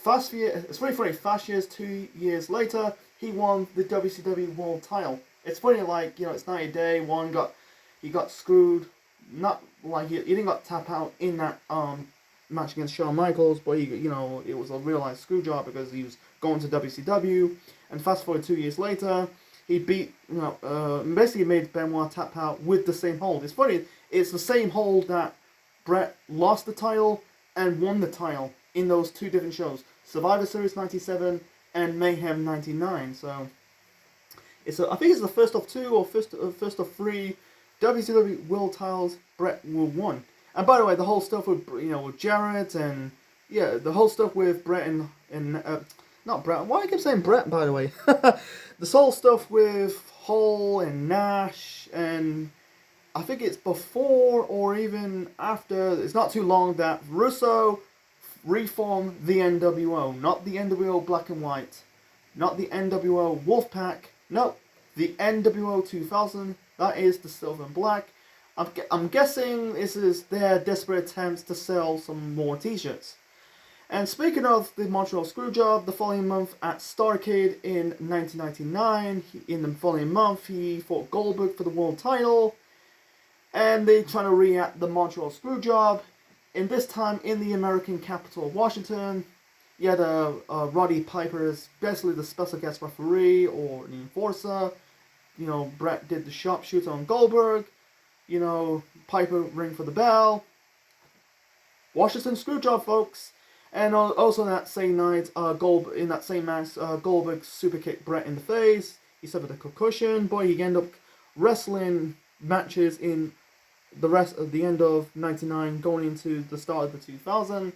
It's very funny, fast years, 2 years later, he won the WCW World title. It's funny, it's 90 Day, he got screwed, not like he didn't got tap out in that match against Shawn Michaels, but it was a realized screw job because he was going to WCW, and fast forward 2 years later, he beat, basically made Benoit tap out with the same hold. It's funny, it's the same hold that Bret lost the title and won the title in those 2 different shows, Survivor Series 97 and Mayhem 99, so I think it's the first of 2 or first of 3 WCW World titles Bret will won. And by the way, the whole stuff with with Jarrett and the whole stuff with Bret and not Bret. Why do I keep saying Bret? By the way, this whole stuff with Hall and Nash, and I think it's before or even after. It's not too long that Russo reformed the NWO, not the NWO Black and White, not the NWO Wolfpack. No, the NWO 2000, that is the silver and black. I'm guessing this is their desperate attempts to sell some more t-shirts. And speaking of the Montreal Screwjob, the following month at Starrcade in 1999, in the following month he fought Goldberg for the world title. And they try to re-act the Montreal Screwjob. And this time in the American capital of Washington. You had Roddy Piper as basically the special guest referee or the enforcer. Bret did the sharpshooter on Goldberg. Piper ring for the bell. Washington Screwjob, folks. And also that same night, in that same match, Goldberg super kicked Bret in the face. He suffered a concussion. Boy, he ended up wrestling matches in the end of '99, going into the start of the 2000.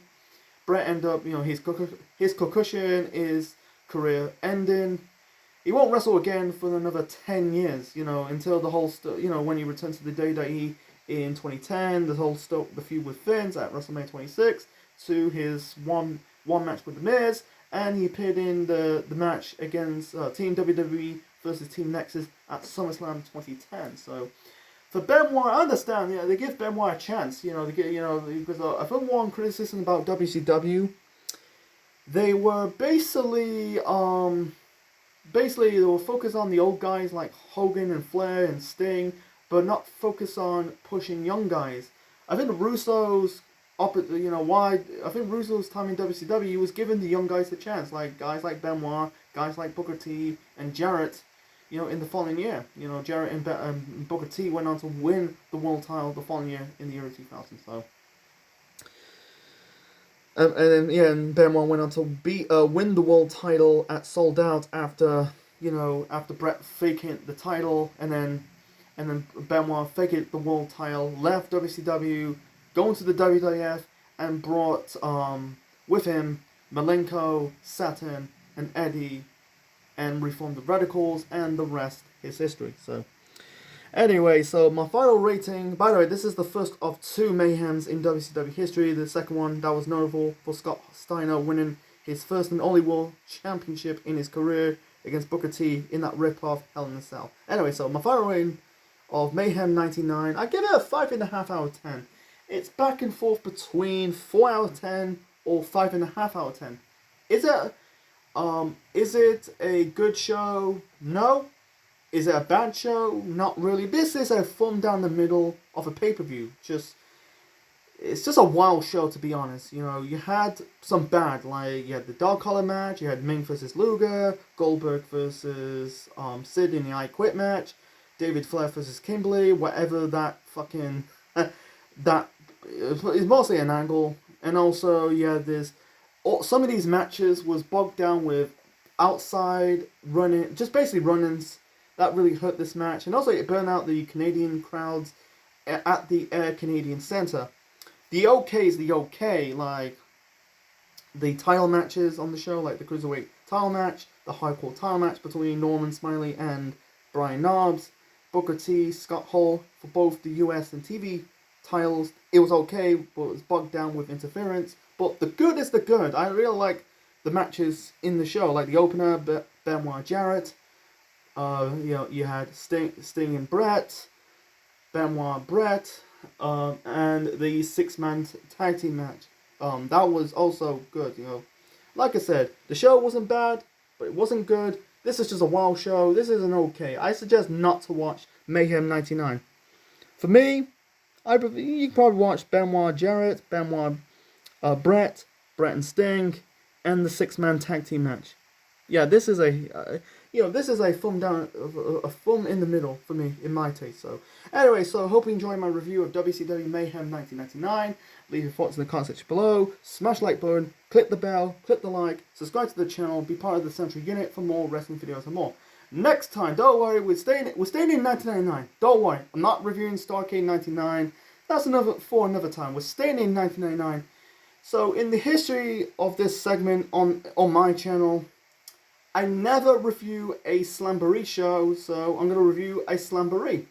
Bret ended up, his concussion is career ending. He won't wrestle again for another 10 years, until the whole when he returned to the WWE in 2010, the feud with Vince at WrestleMania 26, to his one match with The Miz, and he appeared in the match against Team WWE versus Team Nexus at SummerSlam 2010. So for Benoit, I understand, they give Benoit a chance, because I think one criticism about WCW, they were basically they were focused on the old guys like Hogan and Flair and Sting, but not focused on pushing young guys. I think Russo's I think Russo's time in WCW, he was giving the young guys a chance, like guys like Benoit, guys like Booker T and Jarrett. In the following year, Jarrett and Booker T went on to win the world title the following year in the early 2000s. So, and Benoit went on to win the world title at Sold Out after Bret faking the title, and then and then Benoit faked the world title, left WCW, going to the WWF, and brought with him Malenko, Saturn, and Eddie, and reformed the Radicals, and the rest is history. So, anyway, so my final rating. By the way, this is the first of 2 Mayhems in WCW history. The second one that was notable for Scott Steiner winning his first and only World Championship in his career against Booker T in that rip-off Hell in a Cell. Anyway, so my final rating of Mayhem 99, I give it a 5.5 out of 10. It's back and forth between 4 out of 10 or 5.5 out of 10. Is it a good show? No. Is it a bad show? Not really. This is a fun down the middle of a pay-per-view. It's just a wild show, to be honest. You know, you had some bad, like you had the dog collar match, you had Ming versus Luger, Goldberg versus Sid in the I Quit match, David Flair versus Kimberly, whatever that fucking that is mostly an angle. And also, yeah, some of these matches was bogged down with outside running, just basically run-ins that really hurt this match. And also, it burned out the Canadian crowds at the Air Canadian Centre. The OK is the OK, like the title matches on the show, like the Cruiserweight title match, the Hardcore title match between Norman Smiley and Brian Knobbs, Booker T, Scott Hall for both the US and TV titles. It was okay, but it was bogged down with interference. But the good is the good. I really like the matches in the show, like the opener, Benoit Jarrett. You had Sting and Brett, Benoit Brett. And the 6-man tag team match. That was also good, you know. Like I said, the show wasn't bad, but it wasn't good. This is just a wild show. This isn't okay. I suggest not to watch Mayhem 99. For me, you can probably watch Benoit Jarrett, Benoit Brett and Sting, and the 6-man tag team match. Yeah, this is a fun in the middle for me, in my taste. So, anyway, so I hope you enjoyed my review of WCW Mayhem 1999. Leave your thoughts in the comment section below. Smash like button, click the bell, click the like, subscribe to the channel, be part of the Central Unit for more wrestling videos and more. Next time, don't worry, we're staying in 1999. Don't worry, I'm not reviewing Starrcade 99. That's for another time. We're staying in 1999. So, in the history of this segment on my channel, I never review a Slamboree show, so I'm going to review a Slamboree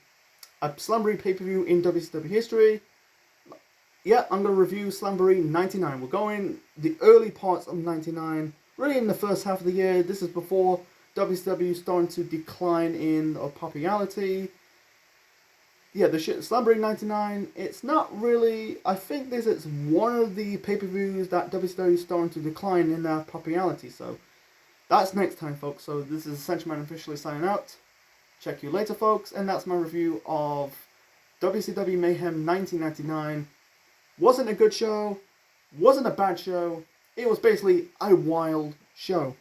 pay-per-view in WCW history. Yeah, I'm going to review Slamboree 99. We're going the early parts of 99, really in the first half of the year. This is before WCW starting to decline in popularity. Yeah, the Slamboree 99, it's not really, I think this is one of the pay-per-views that WCW is starting to decline in their popularity, so that's next time, folks. So this is Essential Man officially signing out. Check you later, folks. And that's my review of WCW Mayhem 1999. Wasn't a good show. Wasn't a bad show. It was basically a wild show.